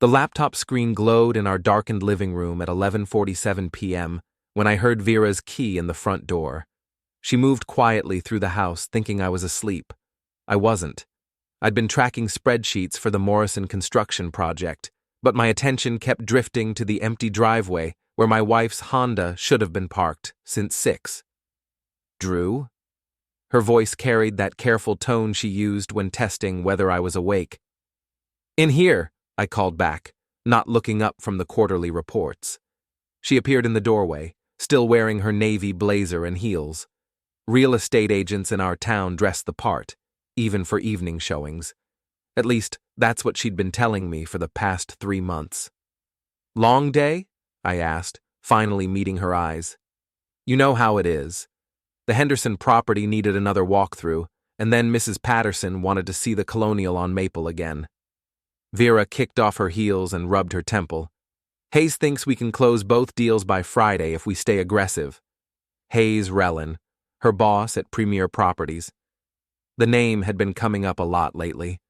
The laptop screen glowed in our darkened living room at 11:47 p.m. when I heard Vera's key in the front door. She moved quietly through the house, thinking I was asleep. I wasn't. I'd been tracking spreadsheets for the Morrison construction project, but my attention kept drifting to the empty driveway where my wife's Honda should have been parked since 6. Drew? Her voice carried that careful tone she used when testing whether I was awake. In here, I called back, not looking up from the quarterly reports. She appeared in the doorway, still wearing her navy blazer and heels. Real estate agents in our town dressed the part, even for evening showings. At least, that's what she'd been telling me for the past 3 months. Long day? I asked, finally meeting her eyes. You know how it is. The Henderson property needed another walkthrough, and then Mrs. Patterson wanted to see the Colonial on Maple again. Vera kicked off her heels and rubbed her temple. Hayes thinks we can close both deals by Friday if we stay aggressive. Hayes Relin, her boss at Premier Properties. The name had been coming up a lot lately.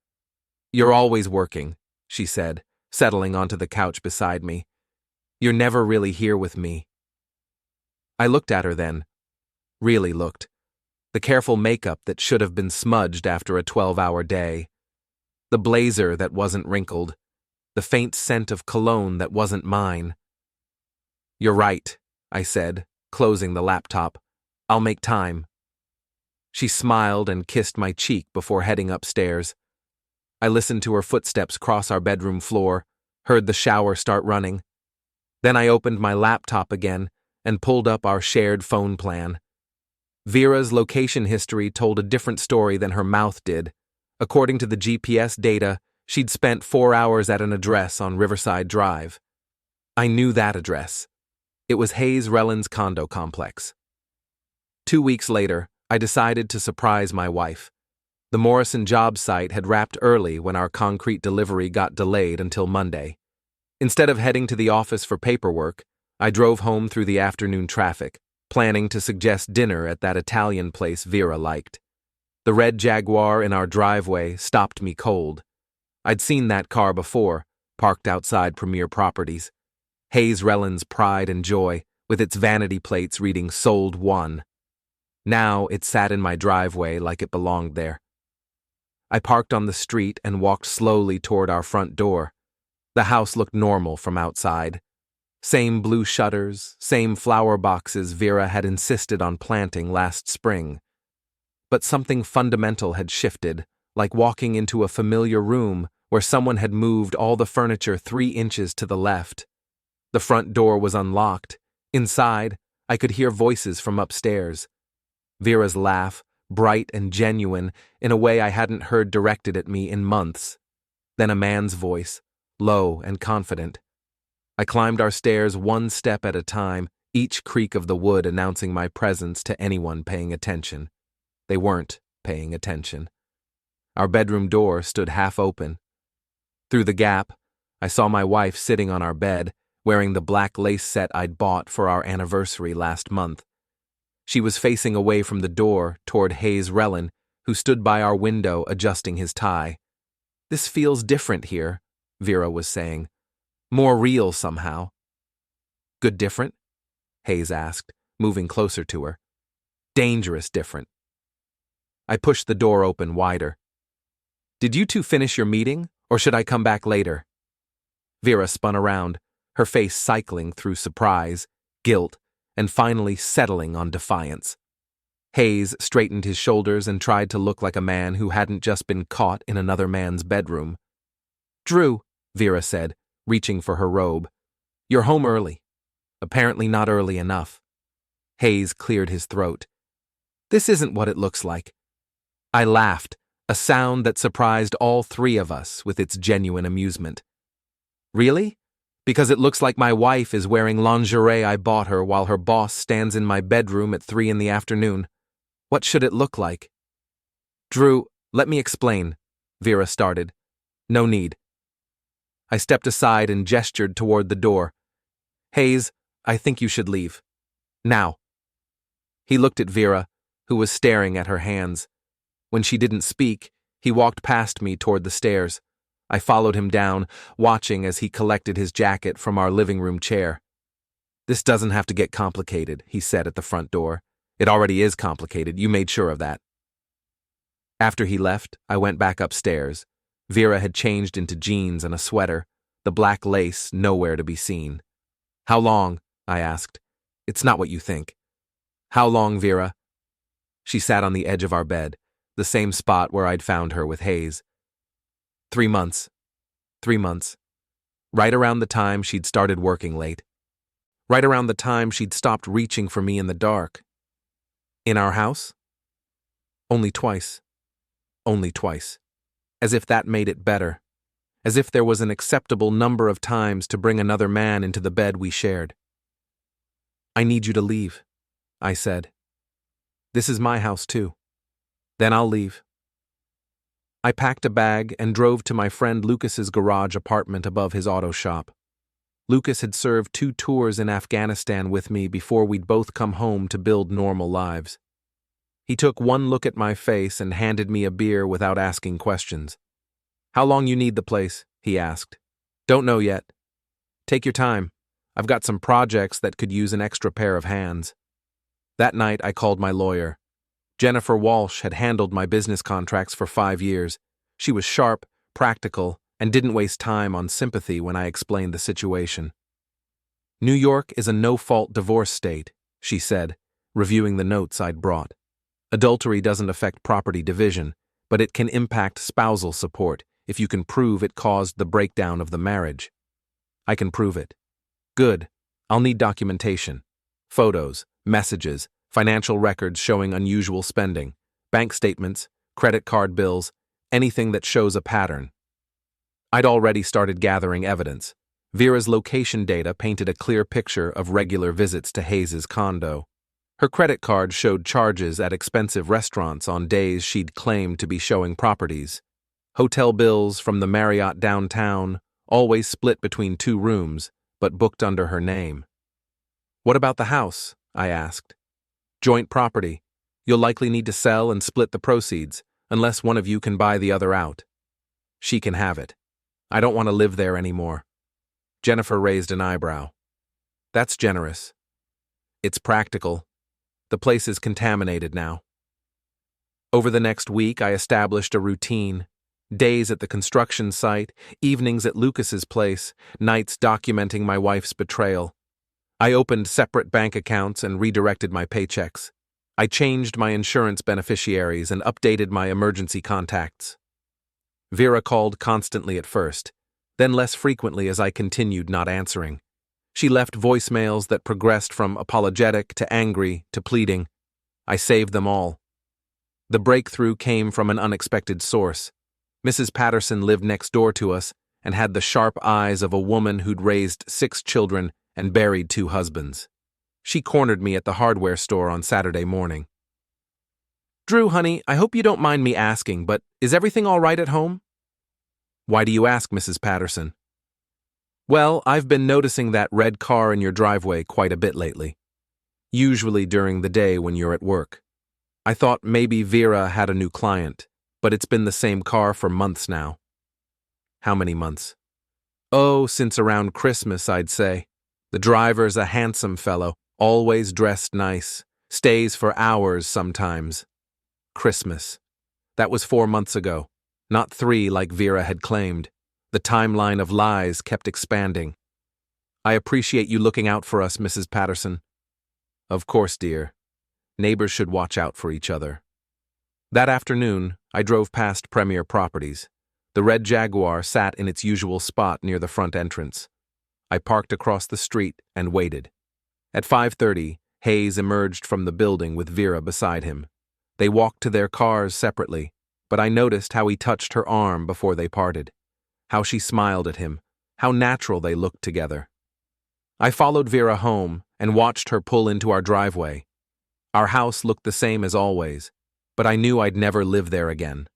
You're always working, she said, settling onto the couch beside me. You're never really here with me. I looked at her then. Really looked. The careful makeup that should have been smudged after a 12-hour day. The blazer that wasn't wrinkled. The faint scent of cologne that wasn't mine. You're right, I said, closing the laptop. I'll make time. She smiled and kissed my cheek before heading upstairs. I listened to her footsteps cross our bedroom floor, heard the shower start running. Then I opened my laptop again and pulled up our shared phone plan. Vera's location history told a different story than her mouth did. According to the GPS data, she'd spent 4 hours at an address on Riverside Drive. I knew that address. It was Hayes Rellin's condo complex. 2 weeks later, I decided to surprise my wife. The Morrison job site had wrapped early when our concrete delivery got delayed until Monday. Instead of heading to the office for paperwork, I drove home through the afternoon traffic, planning to suggest dinner at that Italian place Vera liked. The red Jaguar in our driveway stopped me cold. I'd seen that car before, parked outside Premier Properties. Hayes Rellin's pride and joy, with its vanity plates reading Sold 1. Now it sat in my driveway like it belonged there. I parked on the street and walked slowly toward our front door. The house looked normal from outside. Same blue shutters, same flower boxes Vera had insisted on planting last spring. But something fundamental had shifted, like walking into a familiar room where someone had moved all the furniture 3 inches to the left. The front door was unlocked. Inside, I could hear voices from upstairs. Vera's laugh, bright and genuine, in a way I hadn't heard directed at me in months. Then a man's voice, low and confident. I climbed our stairs 1 step at a time, each creak of the wood announcing my presence to anyone paying attention. They weren't paying attention. Our bedroom door stood half open. Through the gap, I saw my wife sitting on our bed, wearing the black lace set I'd bought for our anniversary last month. She was facing away from the door toward Hayes Relin, who stood by our window adjusting his tie. This feels different here, Vera was saying. More real somehow. Good different? Hayes asked, moving closer to her. Dangerous different. I pushed the door open wider. Did you two finish your meeting, or should I come back later? Vera spun around, her face cycling through surprise, guilt, and finally settling on defiance. Hayes straightened his shoulders and tried to look like a man who hadn't just been caught in another man's bedroom. Drew, Vera said, reaching for her robe. You're home early. Apparently not early enough. Hayes cleared his throat. This isn't what it looks like. I laughed, a sound that surprised all 3 of us with its genuine amusement. Really? Because it looks like my wife is wearing lingerie I bought her while her boss stands in my bedroom at 3 in the afternoon. What should it look like? Drew, let me explain, Vera started. No need. I stepped aside and gestured toward the door. Hayes, I think you should leave. Now. He looked at Vera, who was staring at her hands. When she didn't speak, he walked past me toward the stairs. I followed him down, watching as he collected his jacket from our living room chair. "This doesn't have to get complicated," he said at the front door. "It already is complicated, you made sure of that." After he left, I went back upstairs. Vera had changed into jeans and a sweater, the black lace nowhere to be seen. "How long?" I asked. "It's not what you think." "How long, Vera?" She sat on the edge of our bed, the same spot where I'd found her with Hayes. 3 months. 3 months. Right around the time she'd started working late. Right around the time she'd stopped reaching for me in the dark. In our house? Only twice. Only twice. As if that made it better. As if there was an acceptable number of times to bring another man into the bed we shared. "I need you to leave," I said. "This is my house too. Then I'll leave." I packed a bag and drove to my friend Lucas's garage apartment above his auto shop. Lucas had served 2 tours in Afghanistan with me before we'd both come home to build normal lives. He took one look at my face and handed me a beer without asking questions. "How long you need the place?" he asked. "Don't know yet. Take your time. I've got some projects that could use an extra pair of hands." That night I called my lawyer. Jennifer Walsh had handled my business contracts for 5 years. She was sharp, practical, and didn't waste time on sympathy when I explained the situation. "New York is a no-fault divorce state," she said, reviewing the notes I'd brought. "Adultery doesn't affect property division, but it can impact spousal support if you can prove it caused the breakdown of the marriage." "I can prove it." "Good. I'll need documentation. Photos, messages, financial records showing unusual spending, bank statements, credit card bills, anything that shows a pattern." I'd already started gathering evidence. Vera's location data painted a clear picture of regular visits to Hayes's condo. Her credit card showed charges at expensive restaurants on days she'd claimed to be showing properties. Hotel bills from the Marriott downtown, always split between 2 rooms, but booked under her name. "What about the house?" I asked. "Joint property. You'll likely need to sell and split the proceeds, unless one of you can buy the other out." "She can have it. I don't want to live there anymore." Jennifer raised an eyebrow. "That's generous." "It's practical. The place is contaminated now." Over the next week, I established a routine. Days at the construction site, evenings at Lucas's place, nights documenting my wife's betrayal. I opened separate bank accounts and redirected my paychecks. I changed my insurance beneficiaries and updated my emergency contacts. Vera called constantly at first, then less frequently as I continued not answering. She left voicemails that progressed from apologetic to angry to pleading. I saved them all. The breakthrough came from an unexpected source. Mrs. Patterson lived next door to us and had the sharp eyes of a woman who'd raised 6 children and buried 2 husbands. She cornered me at the hardware store on Saturday morning. "Drew, honey, I hope you don't mind me asking, but is everything all right at home?" "Why do you ask, Mrs. Patterson?" "Well, I've been noticing that red car in your driveway quite a bit lately. Usually during the day when you're at work. I thought maybe Vera had a new client, but it's been the same car for months now." "How many months?" "Oh, since around Christmas, I'd say. The driver's a handsome fellow, always dressed nice, stays for hours sometimes." Christmas. That was 4 months ago, not 3 like Vera had claimed. The timeline of lies kept expanding. "I appreciate you looking out for us, Mrs. Patterson." "Of course, dear. Neighbors should watch out for each other." That afternoon, I drove past Premier Properties. The red Jaguar sat in its usual spot near the front entrance. I parked across the street and waited. At 5:30, Hayes emerged from the building with Vera beside him. They walked to their cars separately, but I noticed how he touched her arm before they parted, how she smiled at him, how natural they looked together. I followed Vera home and watched her pull into our driveway. Our house looked the same as always, but I knew I'd never live there again.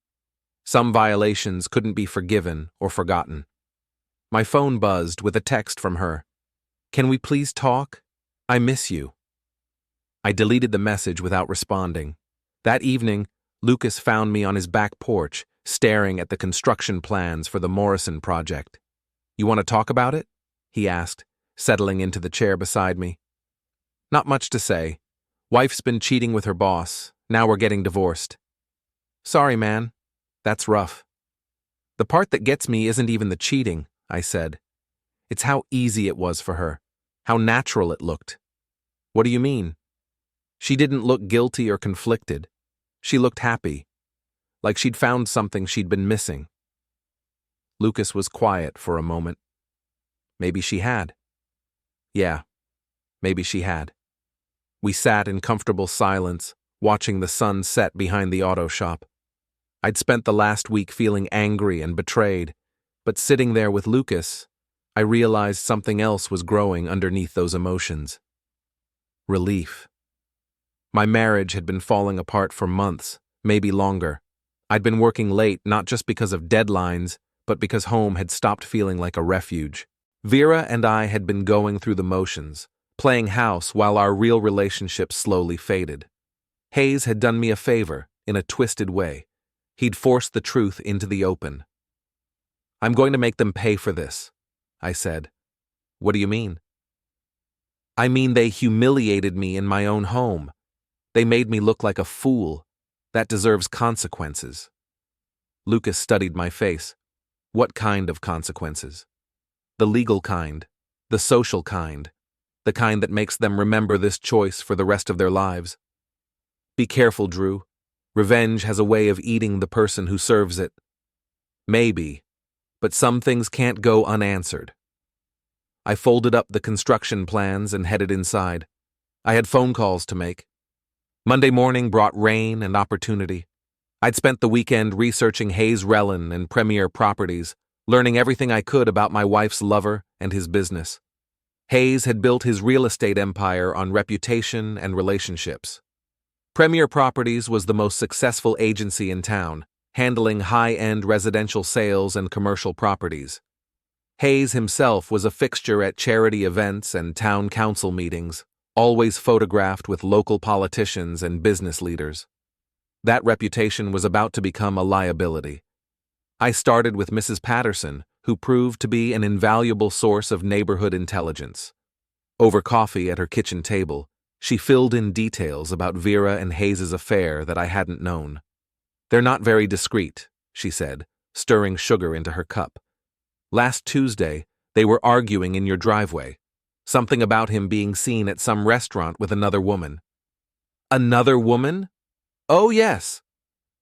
Some violations couldn't be forgiven or forgotten. My phone buzzed with a text from her. "Can we please talk? I miss you." I deleted the message without responding. That evening, Lucas found me on his back porch, staring at the construction plans for the Morrison project. "You want to talk about it?" he asked, settling into the chair beside me. "Not much to say. Wife's been cheating with her boss. Now we're getting divorced." "Sorry, man. That's rough." "The part that gets me isn't even the cheating," I said. "It's how easy it was for her, how natural it looked." "What do you mean?" "She didn't look guilty or conflicted. She looked happy, like she'd found something she'd been missing." Lucas was quiet for a moment. Maybe she had. Yeah, maybe she had. We sat in comfortable silence, watching the sun set behind the auto shop. I'd spent the last week feeling angry and betrayed, but sitting there with Lucas, I realized something else was growing underneath those emotions. Relief. My marriage had been falling apart for months, maybe longer. I'd been working late not just because of deadlines, but because home had stopped feeling like a refuge. Vera and I had been going through the motions, playing house while our real relationship slowly faded. Hayes had done me a favor, in a twisted way. He'd forced the truth into the open. "I'm going to make them pay for this," I said. "What do you mean?" "I mean they humiliated me in my own home. They made me look like a fool. That deserves consequences." Lucas studied my face. "What kind of consequences?" "The legal kind, the social kind, the kind that makes them remember this choice for the rest of their lives." "Be careful, Drew. Revenge has a way of eating the person who serves it." "Maybe, but some things can't go unanswered." I folded up the construction plans and headed inside. I had phone calls to make. Monday morning brought rain and opportunity. I'd spent the weekend researching Hayes Relin and Premier Properties, learning everything I could about my wife's lover and his business. Hayes had built his real estate empire on reputation and relationships. Premier Properties was the most successful agency in town, handling high-end residential sales and commercial properties. Hayes himself was a fixture at charity events and town council meetings, always photographed with local politicians and business leaders. That reputation was about to become a liability. I started with Mrs. Patterson, who proved to be an invaluable source of neighborhood intelligence. Over coffee at her kitchen table, she filled in details about Vera and Hayes' affair that I hadn't known. "They're not very discreet," she said, stirring sugar into her cup. "Last Tuesday, they were arguing in your driveway. Something about him being seen at some restaurant with another woman." "Another woman?" "Oh, yes.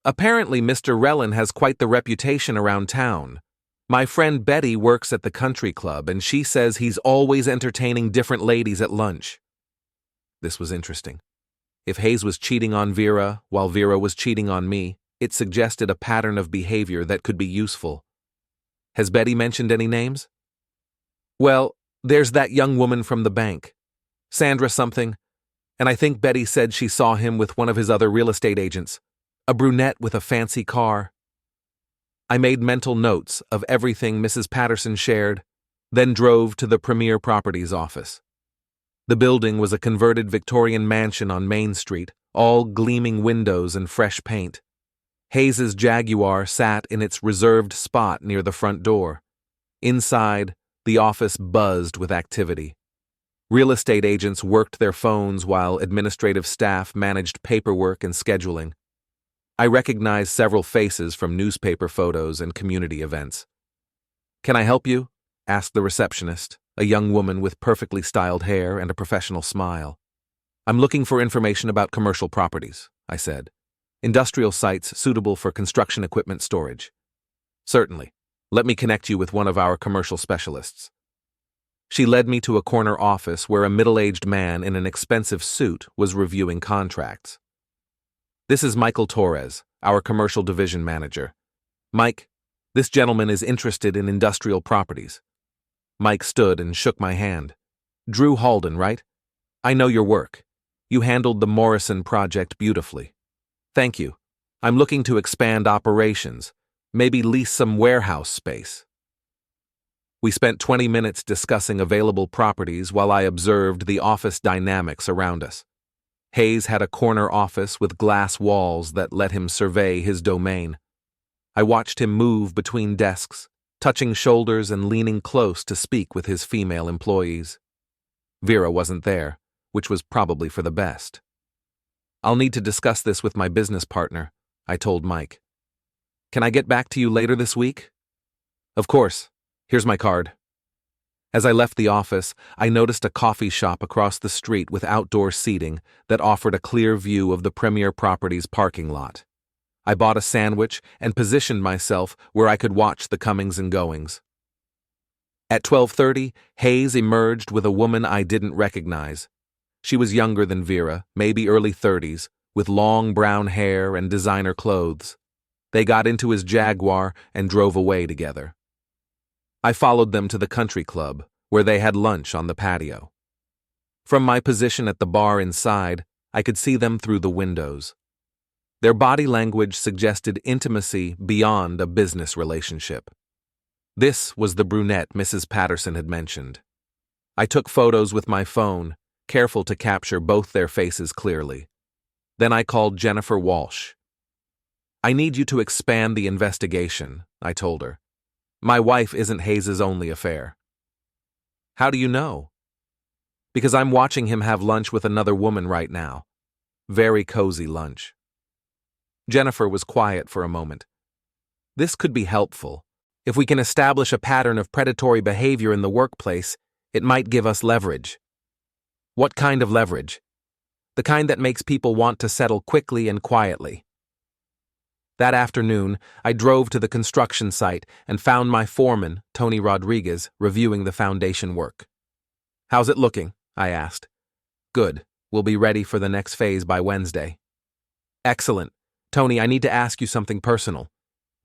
Apparently Mr. Relin has quite the reputation around town. My friend Betty works at the country club, and she says he's always entertaining different ladies at lunch." This was interesting. If Hayes was cheating on Vera while Vera was cheating on me, it suggested a pattern of behavior that could be useful. "Has Betty mentioned any names?" "Well, there's that young woman from the bank, Sandra something, and I think Betty said she saw him with one of his other real estate agents, a brunette with a fancy car." I made mental notes of everything Mrs. Patterson shared, then drove to the Premier Properties office. The building was a converted Victorian mansion on Main Street, all gleaming windows and fresh paint. Hayes' Jaguar sat in its reserved spot near the front door. Inside, the office buzzed with activity. Real estate agents worked their phones while administrative staff managed paperwork and scheduling. I recognized several faces from newspaper photos and community events. "Can I help you?" asked the receptionist, a young woman with perfectly styled hair and a professional smile. "I'm looking for information about commercial properties," I said. "Industrial sites suitable for construction equipment storage." "Certainly. Let me connect you with one of our commercial specialists." She led me to a corner office where a middle-aged man in an expensive suit was reviewing contracts. "This is Michael Torres, our commercial division manager. Mike, this gentleman is interested in industrial properties." Mike stood and shook my hand. "Drew Halden, right? I know your work. You handled the Morrison project beautifully. Thank you. I'm looking to expand operations, maybe lease some warehouse space." We spent 20 minutes discussing available properties while I observed the office dynamics around us. Hayes had a corner office with glass walls that let him survey his domain. I watched him move between desks, touching shoulders and leaning close to speak with his female employees. Vera wasn't there, which was probably for the best. "I'll need to discuss this with my business partner," I told Mike. "Can I get back to you later this week?" "Of course. Here's my card." As I left the office, I noticed a coffee shop across the street with outdoor seating that offered a clear view of the Premier Properties parking lot. I bought a sandwich and positioned myself where I could watch the comings and goings. At 12:30, Hayes emerged with a woman I didn't recognize. She was younger than Vera, maybe early 30s, with long brown hair and designer clothes. They got into his Jaguar and drove away together. I followed them to the country club, where they had lunch on the patio. From my position at the bar inside, I could see them through the windows. Their body language suggested intimacy beyond a business relationship. This was the brunette Mrs. Patterson had mentioned. I took photos with my phone, careful to capture both their faces clearly. Then I called Jennifer Walsh. "I need you to expand the investigation," I told her. "My wife isn't Hayes's only affair." "How do you know?" "Because I'm watching him have lunch with another woman right now. Very cozy lunch." Jennifer was quiet for a moment. "This could be helpful. If we can establish a pattern of predatory behavior in the workplace, it might give us leverage." "What kind of leverage?" "The kind that makes people want to settle quickly and quietly." That afternoon, I drove to the construction site and found my foreman, Tony Rodriguez, reviewing the foundation work. "How's it looking?" I asked. "Good. We'll be ready for the next phase by Wednesday." "Excellent. Tony, I need to ask you something personal.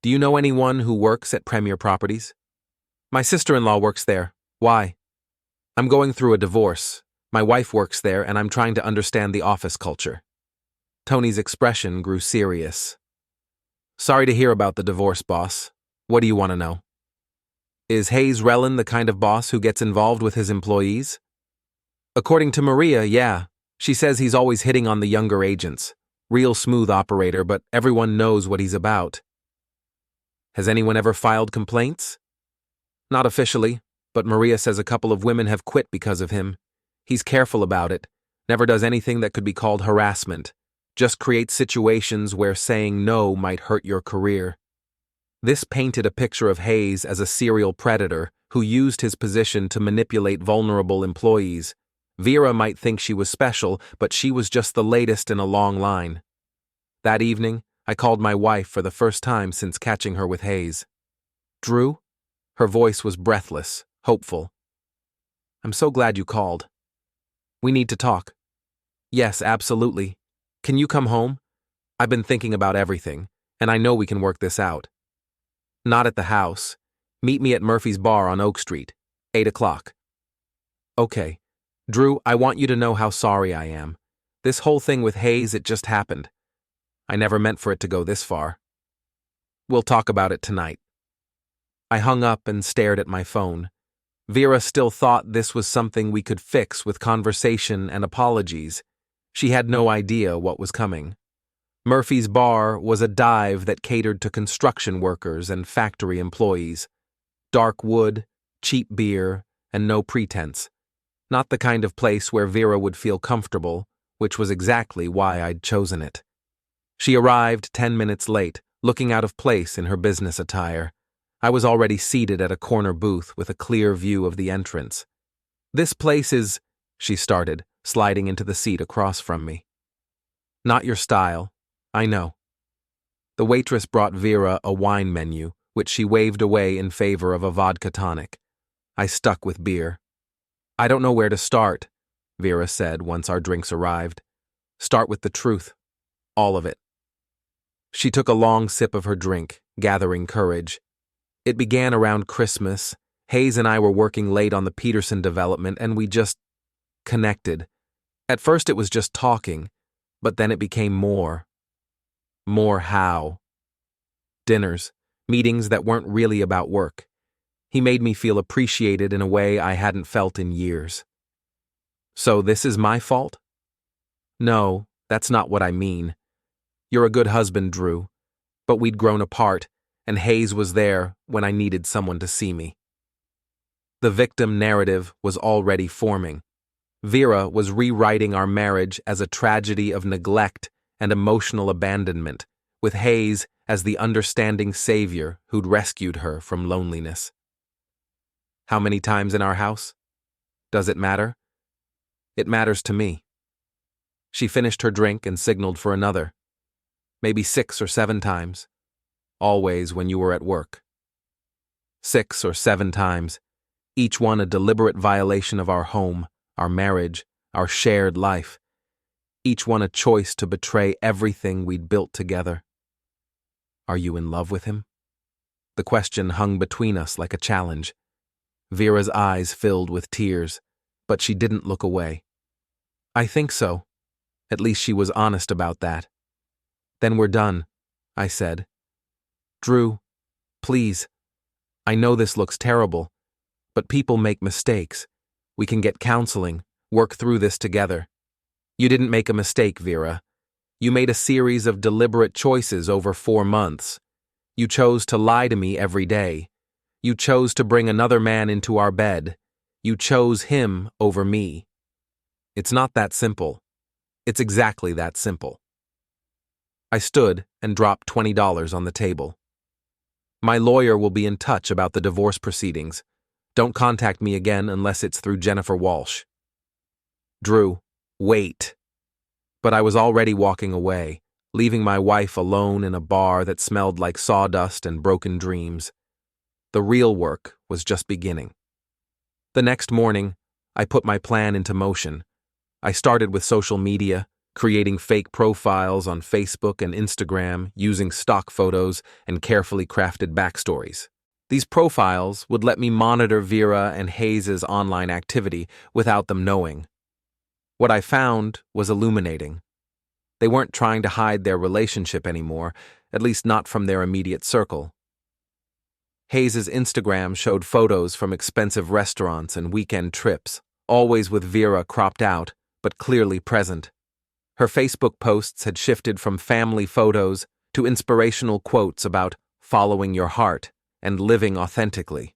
Do you know anyone who works at Premier Properties?" "My sister-in-law works there. Why?" "I'm going through a divorce. My wife works there, and I'm trying to understand the office culture." Tony's expression grew serious. "Sorry to hear about the divorce, boss. What do you want to know?" "Is Hayes Rellin the kind of boss who gets involved with his employees?" "According to Maria, yeah. She says he's always hitting on the younger agents. Real smooth operator, but everyone knows what he's about." "Has anyone ever filed complaints?" "Not officially, but Maria says a couple of women have quit because of him. He's careful about it, never does anything that could be called harassment, just creates situations where saying no might hurt your career." This painted a picture of Hayes as a serial predator who used his position to manipulate vulnerable employees. Vera might think she was special, but she was just the latest in a long line. That evening, I called my wife for the first time since catching her with Hayes. "Drew?" Her voice was breathless, hopeful. "I'm so glad you called. We need to talk." "Yes, absolutely. Can you come home? I've been thinking about everything, and I know we can work this out." "Not at the house. Meet me at Murphy's Bar on Oak Street, 8 o'clock. "Okay. Drew, I want you to know how sorry I am. This whole thing with Hayes, it just happened. I never meant for it to go this far. We'll talk about it tonight." I hung up and stared at my phone. Vera still thought this was something we could fix with conversation and apologies. She had no idea what was coming. Murphy's Bar was a dive that catered to construction workers and factory employees. Dark wood, cheap beer, and no pretense. Not the kind of place where Vera would feel comfortable, which was exactly why I'd chosen it. She arrived 10 minutes late, looking out of place in her business attire. I was already seated at a corner booth with a clear view of the entrance. "This place is," she started, sliding into the seat across from me. "Not your style. I know." The waitress brought Vera a wine menu, which she waved away in favor of a vodka tonic. I stuck with beer. "I don't know where to start," Vera said once our drinks arrived. "Start with the truth. All of it." She took a long sip of her drink, gathering courage. "It began around Christmas. Hayes and I were working late on the Peterson development, and we just connected. At first it was just talking, but then it became more. More how? Dinners, meetings that weren't really about work. He made me feel appreciated in a way I hadn't felt in years." "So this is my fault?" "No, that's not what I mean. You're a good husband, Drew. But we'd grown apart, and Hayes was there when I needed someone to see me. The victim narrative was already forming. Vera was rewriting our marriage as a tragedy of neglect and emotional abandonment, with Hayes as the understanding savior who'd rescued her from loneliness. How many times in our house? Does it matter? It matters to me. She finished her drink and signaled for another. Maybe 6 or 7 times. Always when you were at work. 6 or 7 times, each one a deliberate violation of our home, our marriage, our shared life. Each one a choice to betray everything we'd built together. Are you in love with him? The question hung between us like a challenge. Vera's eyes filled with tears, but she didn't look away. I think so. At least she was honest about that. Then we're done, I said. Drew, please. I know this looks terrible, but people make mistakes. We can get counseling, work through this together. You didn't make a mistake, Vera. You made a series of deliberate choices over 4 months. You chose to lie to me every day. You chose to bring another man into our bed. You chose him over me. It's not that simple. It's exactly that simple. I stood and dropped $20 on the table. My lawyer will be in touch about the divorce proceedings. Don't contact me again unless it's through Jennifer Walsh. Drew, wait. But I was already walking away, leaving my wife alone in a bar that smelled like sawdust and broken dreams. The real work was just beginning. The next morning, I put my plan into motion. I started with social media, creating fake profiles on Facebook and Instagram using stock photos and carefully crafted backstories. These profiles would let me monitor Vera and Hayes' online activity without them knowing. What I found was illuminating. They weren't trying to hide their relationship anymore, at least not from their immediate circle. Hayes' Instagram showed photos from expensive restaurants and weekend trips, always with Vera cropped out, but clearly present. Her Facebook posts had shifted from family photos to inspirational quotes about following your heart and living authentically.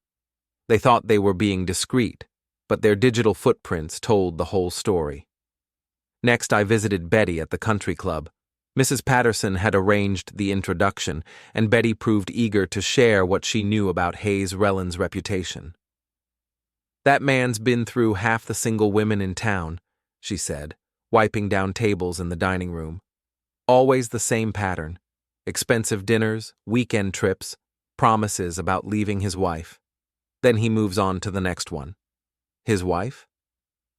They thought they were being discreet, but their digital footprints told the whole story. Next, I visited Betty at the country club. Mrs. Patterson had arranged the introduction, and Betty proved eager to share what she knew about Hayes Rellin's reputation. That man's been through half the single women in town, she said, wiping down tables in the dining room. Always the same pattern. Expensive dinners, weekend trips, promises about leaving his wife. Then he moves on to the next one. His wife?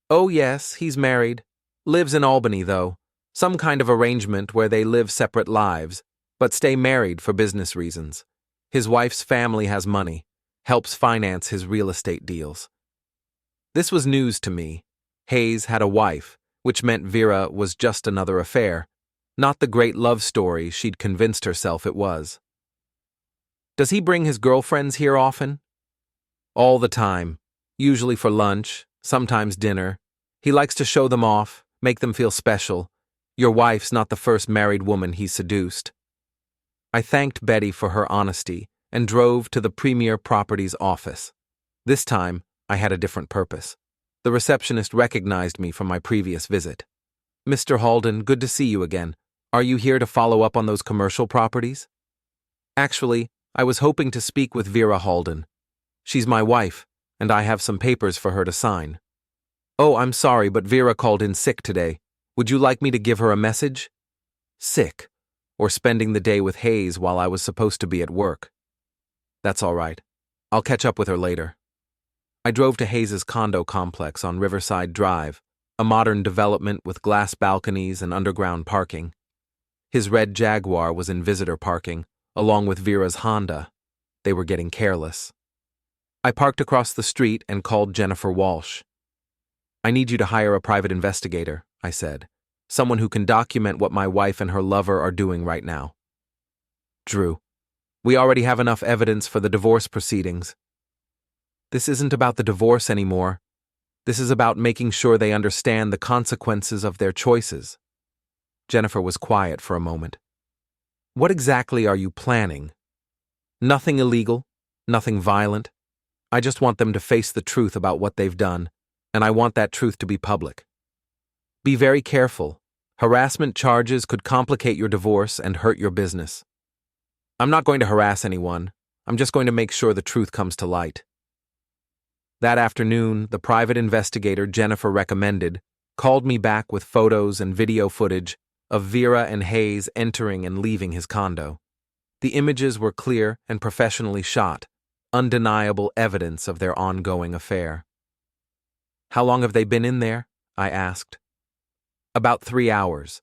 Oh yes, he's married. Lives in Albany, though. Some kind of arrangement where they live separate lives, but stay married for business reasons. His wife's family has money, helps finance his real estate deals. This was news to me. Hayes had a wife, which meant Vera was just another affair, not the great love story she'd convinced herself it was. Does he bring his girlfriends here often? All the time, usually for lunch, sometimes dinner. He likes to show them off, make them feel special. Your wife's not the first married woman he's seduced. I thanked Betty for her honesty and drove to the Premier Properties office. This time, I had a different purpose. The receptionist recognized me from my previous visit. Mr. Halden, good to see you again. Are you here to follow up on those commercial properties? Actually, I was hoping to speak with Vera Halden. She's my wife, and I have some papers for her to sign. Oh, I'm sorry, but Vera called in sick today. Would you like me to give her a message? Sick, or spending the day with Hayes while I was supposed to be at work. That's all right. I'll catch up with her later. I drove to Hayes' condo complex on Riverside Drive, a modern development with glass balconies and underground parking. His red Jaguar was in visitor parking, along with Vera's Honda. They were getting careless. I parked across the street and called Jennifer Walsh. I need you to hire a private investigator, I said. Someone who can document what my wife and her lover are doing right now. Drew, we already have enough evidence for the divorce proceedings. This isn't about the divorce anymore. This is about making sure they understand the consequences of their choices. Jennifer was quiet for a moment. What exactly are you planning? Nothing illegal, nothing violent. I just want them to face the truth about what they've done, and I want that truth to be public. Be very careful. Harassment charges could complicate your divorce and hurt your business. I'm not going to harass anyone. I'm just going to make sure the truth comes to light. That afternoon, the private investigator Jennifer recommended called me back with photos and video footage of Vera and Hayes entering and leaving his condo. The images were clear and professionally shot, undeniable evidence of their ongoing affair. How long have they been in there? I asked. About 3 hours.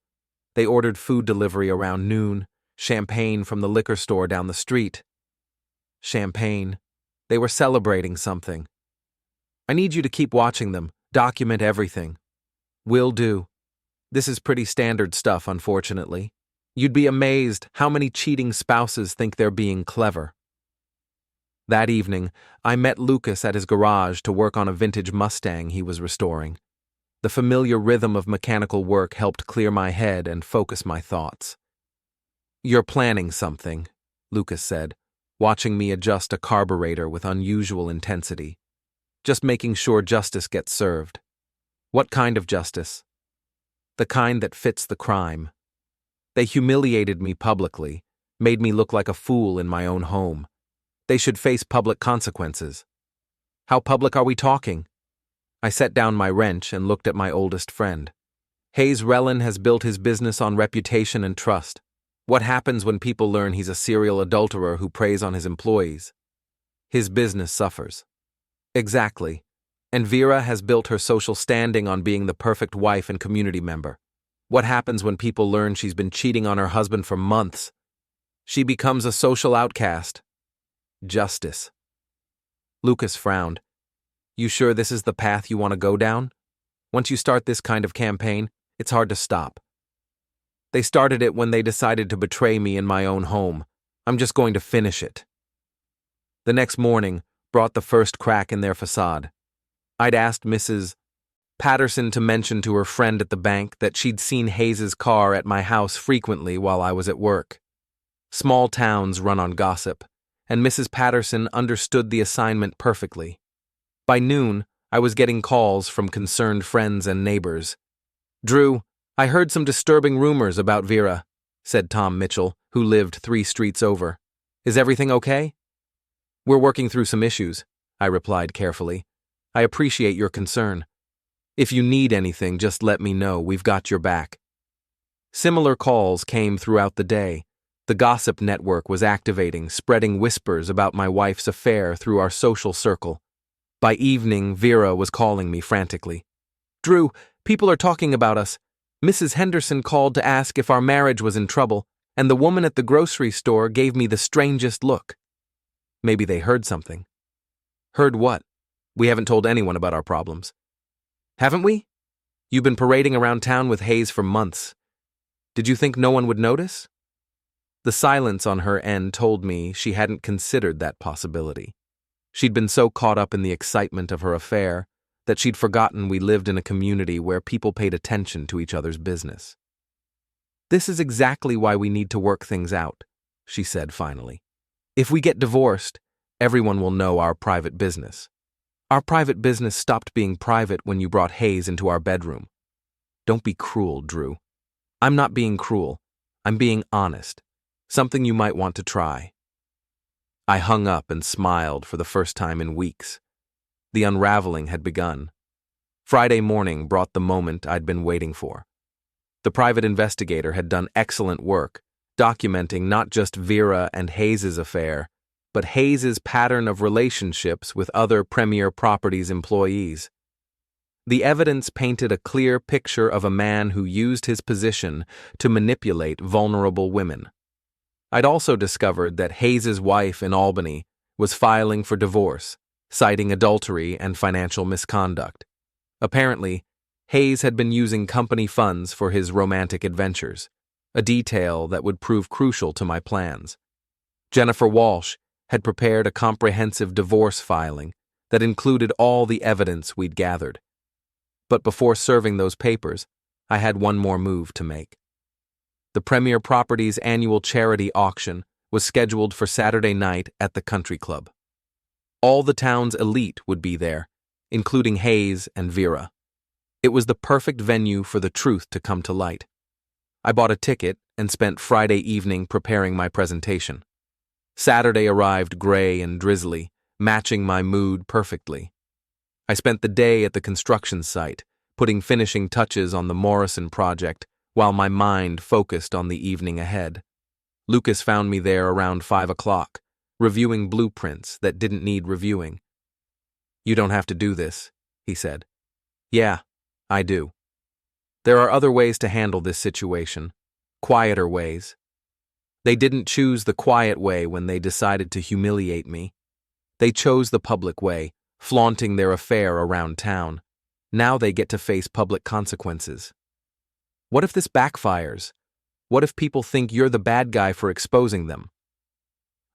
They ordered food delivery around noon, champagne from the liquor store down the street. Champagne. They were celebrating something. I need you to keep watching them, document everything. Will do. This is pretty standard stuff, unfortunately. You'd be amazed how many cheating spouses think they're being clever. That evening, I met Lucas at his garage to work on a vintage Mustang he was restoring. The familiar rhythm of mechanical work helped clear my head and focus my thoughts. You're planning something, Lucas said, watching me adjust a carburetor with unusual intensity. Just making sure justice gets served. What kind of justice? The kind that fits the crime. They humiliated me publicly, made me look like a fool in my own home. They should face public consequences. How public are we talking? I set down my wrench and looked at my oldest friend. Hayes Relin has built his business on reputation and trust. What happens when people learn he's a serial adulterer who preys on his employees? His business suffers. Exactly. And Vera has built her social standing on being the perfect wife and community member. What happens when people learn she's been cheating on her husband for months? She becomes a social outcast. Justice. Lucas frowned. You sure this is the path you want to go down? Once you start this kind of campaign, it's hard to stop. They started it when they decided to betray me in my own home. I'm just going to finish it. The next morning brought the first crack in their facade. I'd asked Mrs. Patterson to mention to her friend at the bank that she'd seen Hayes's car at my house frequently while I was at work. Small towns run on gossip, and Mrs. Patterson understood the assignment perfectly. By noon, I was getting calls from concerned friends and neighbors. Drew, I heard some disturbing rumors about Vera, said Tom Mitchell, who lived 3 streets over. Is everything okay? We're working through some issues, I replied carefully. I appreciate your concern. If you need anything, just let me know. We've got your back. Similar calls came throughout the day. The gossip network was activating, spreading whispers about my wife's affair through our social circle. By evening, Vera was calling me frantically. Drew, people are talking about us. Mrs. Henderson called to ask if our marriage was in trouble, and the woman at the grocery store gave me the strangest look. Maybe they heard something. Heard what? We haven't told anyone about our problems. Haven't we? You've been parading around town with Hayes for months. Did you think no one would notice? The silence on her end told me she hadn't considered that possibility. She'd been so caught up in the excitement of her affair that she'd forgotten we lived in a community where people paid attention to each other's business. This is exactly why we need to work things out, she said finally. If we get divorced, everyone will know our private business. Our private business stopped being private when you brought Hayes into our bedroom. Don't be cruel, Drew. I'm not being cruel. I'm being honest. Something you might want to try. I hung up and smiled for the first time in weeks. The unraveling had begun. Friday morning brought the moment I'd been waiting for. The private investigator had done excellent work, documenting not just Vera and Hayes's affair, but Hayes's pattern of relationships with other Premier Properties employees. The evidence painted a clear picture of a man who used his position to manipulate vulnerable women. I'd also discovered that Hayes's wife in Albany was filing for divorce, citing adultery and financial misconduct. Apparently, Hayes had been using company funds for his romantic adventures, a detail that would prove crucial to my plans. Jennifer Walsh had prepared a comprehensive divorce filing that included all the evidence we'd gathered. But before serving those papers, I had one more move to make. The Premier Properties annual charity auction was scheduled for Saturday night at the country club. All the town's elite would be there, including Hayes and Vera. It was the perfect venue for the truth to come to light. I bought a ticket and spent Friday evening preparing my presentation. Saturday arrived gray and drizzly, matching my mood perfectly. I spent the day at the construction site, putting finishing touches on the Morrison project while my mind focused on the evening ahead. Lucas found me there around 5 o'clock, reviewing blueprints that didn't need reviewing. "You don't have to do this," he said. "Yeah, I do. There are other ways to handle this situation, quieter ways. They didn't choose the quiet way when they decided to humiliate me. They chose the public way, flaunting their affair around town. Now they get to face public consequences. What if this backfires? What if people think you're the bad guy for exposing them?"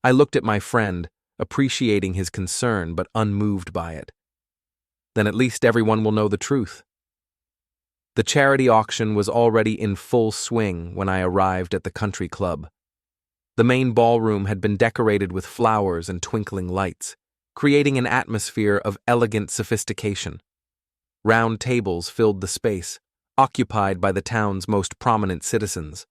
I looked at my friend, appreciating his concern but unmoved by it. "Then at least everyone will know the truth." The charity auction was already in full swing when I arrived at the country club. The main ballroom had been decorated with flowers and twinkling lights, creating an atmosphere of elegant sophistication. Round tables filled the space, occupied by the town's most prominent citizens.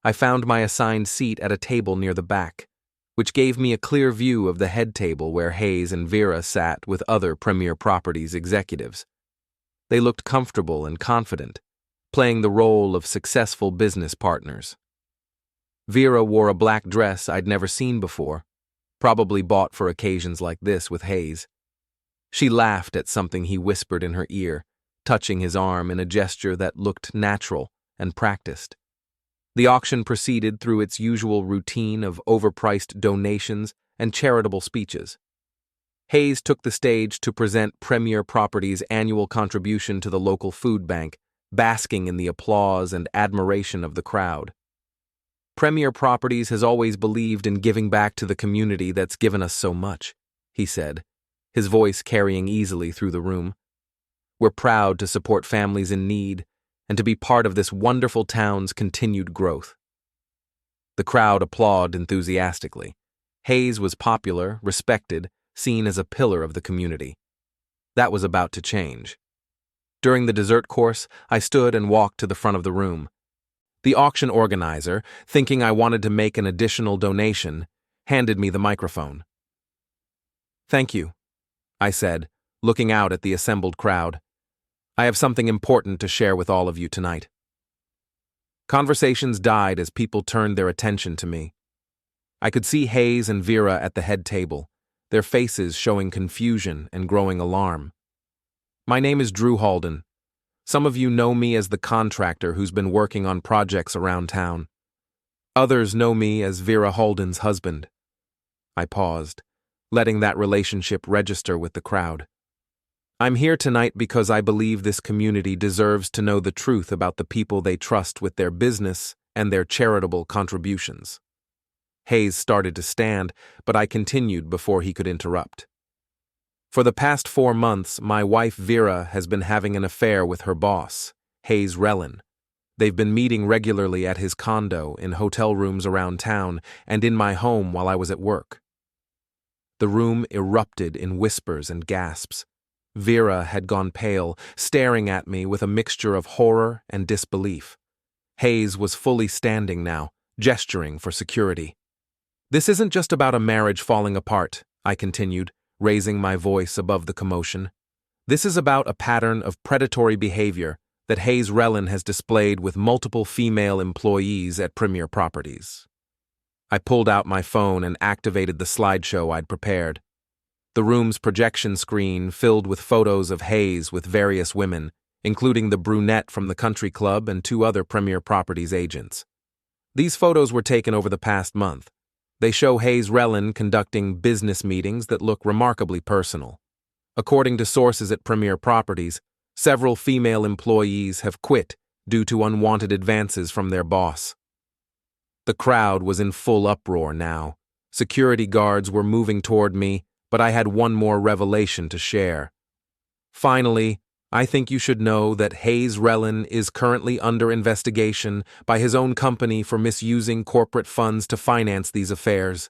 I found my assigned seat at a table near the back, which gave me a clear view of the head table where Hayes and Vera sat with other Premier Properties executives. They looked comfortable and confident, playing the role of successful business partners. Vera wore a black dress I'd never seen before, probably bought for occasions like this with Hayes. She laughed at something he whispered in her ear, touching his arm in a gesture that looked natural and practiced. The auction proceeded through its usual routine of overpriced donations and charitable speeches. Hayes took the stage to present Premier Properties' annual contribution to the local food bank, basking in the applause and admiration of the crowd. "Premier Properties has always believed in giving back to the community that's given us so much," he said, his voice carrying easily through the room. "We're proud to support families in need and to be part of this wonderful town's continued growth." The crowd applauded enthusiastically. Hayes was popular, respected, seen as a pillar of the community. That was about to change. During the dessert course, I stood and walked to the front of the room. The auction organizer, thinking I wanted to make an additional donation, handed me the microphone. "Thank you," I said, looking out at the assembled crowd. "I have something important to share with all of you tonight." Conversations died as people turned their attention to me. I could see Hayes and Vera at the head table, their faces showing confusion and growing alarm. "My name is Drew Halden. Some of you know me as the contractor who's been working on projects around town. Others know me as Vera Halden's husband." I paused, letting that relationship register with the crowd. "I'm here tonight because I believe this community deserves to know the truth about the people they trust with their business and their charitable contributions." Hayes started to stand, but I continued before he could interrupt. "For the past 4 months, my wife Vera has been having an affair with her boss, Hayes Relin. They've been meeting regularly at his condo, in hotel rooms around town, and in my home while I was at work." The room erupted in whispers and gasps. Vera had gone pale, staring at me with a mixture of horror and disbelief. Hayes was fully standing now, gesturing for security. "This isn't just about a marriage falling apart," I continued, raising my voice above the commotion. "This is about a pattern of predatory behavior that Hayes Relin has displayed with multiple female employees at Premier Properties." I pulled out my phone and activated the slideshow I'd prepared. The room's projection screen filled with photos of Hayes with various women, including the brunette from the country club and 2 other Premier Properties agents. These photos were taken over the past month. They show Hayes Relin conducting business meetings that look remarkably personal. According to sources at Premier Properties, several female employees have quit due to unwanted advances from their boss. The crowd was in full uproar now. Security guards were moving toward me, but I had one more revelation to share. Finally, I think you should know that Hayes Relin is currently under investigation by his own company for misusing corporate funds to finance these affairs.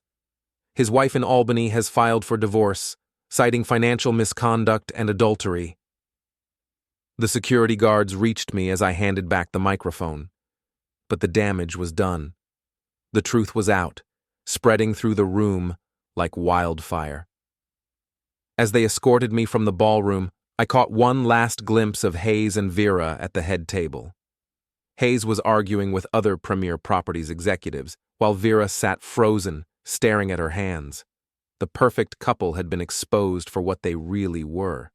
His wife in Albany has filed for divorce, citing financial misconduct and adultery. The security guards reached me as I handed back the microphone. But the damage was done. The truth was out, spreading through the room like wildfire. As they escorted me from the ballroom, I caught one last glimpse of Hayes and Vera at the head table. Hayes was arguing with other Premier Properties executives, while Vera sat frozen, staring at her hands. The perfect couple had been exposed for what they really were.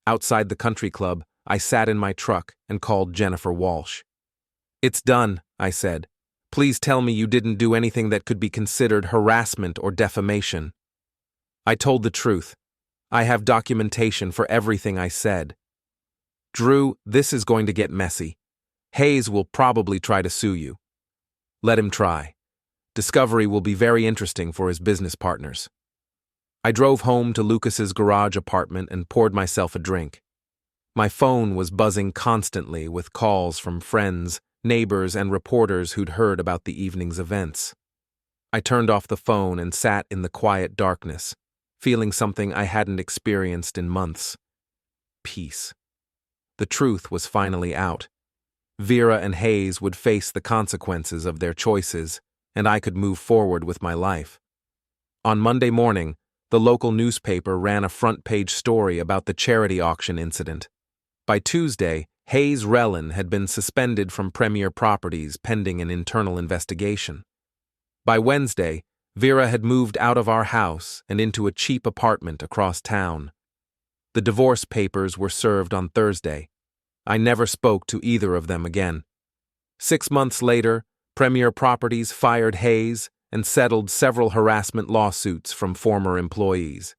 Outside the country club, I sat in my truck and called Jennifer Walsh. "It's done," I said. "Please tell me you didn't do anything that could be considered harassment or defamation." I told the truth. I have documentation for everything I said. "Drew, this is going to get messy. Hayes will probably try to sue you." "Let him try. Discovery will be very interesting for his business partners." I drove home to Lucas's garage apartment and poured myself a drink. My phone was buzzing constantly with calls from friends, neighbors, and reporters who'd heard about the evening's events. I turned off the phone and sat in the quiet darkness, feeling something I hadn't experienced in months. Peace. The truth was finally out. Vera and Hayes would face the consequences of their choices, and I could move forward with my life. On Monday morning, the local newspaper ran a front-page story about the charity auction incident. By Tuesday, Hayes Relin had been suspended from Premier Properties pending an internal investigation. By Wednesday, Vera had moved out of our house and into a cheap apartment across town. The divorce papers were served on Thursday. I never spoke to either of them again. 6 months later, Premier Properties fired Hayes and settled several harassment lawsuits from former employees.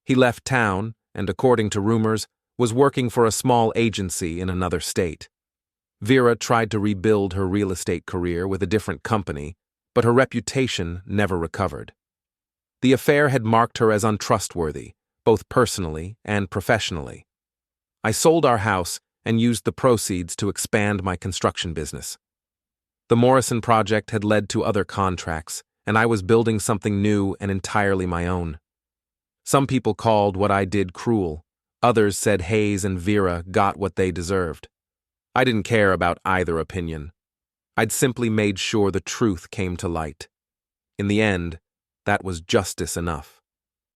He left town and, according to rumors, was working for a small agency in another state. Vera tried to rebuild her real estate career with a different company, but her reputation never recovered. The affair had marked her as untrustworthy, both personally and professionally. I sold our house and used the proceeds to expand my construction business. The Morrison project had led to other contracts, and I was building something new and entirely my own. Some people called what I did cruel. Others said Hayes and Vera got what they deserved. I didn't care about either opinion. I'd simply made sure the truth came to light. In the end, that was justice enough.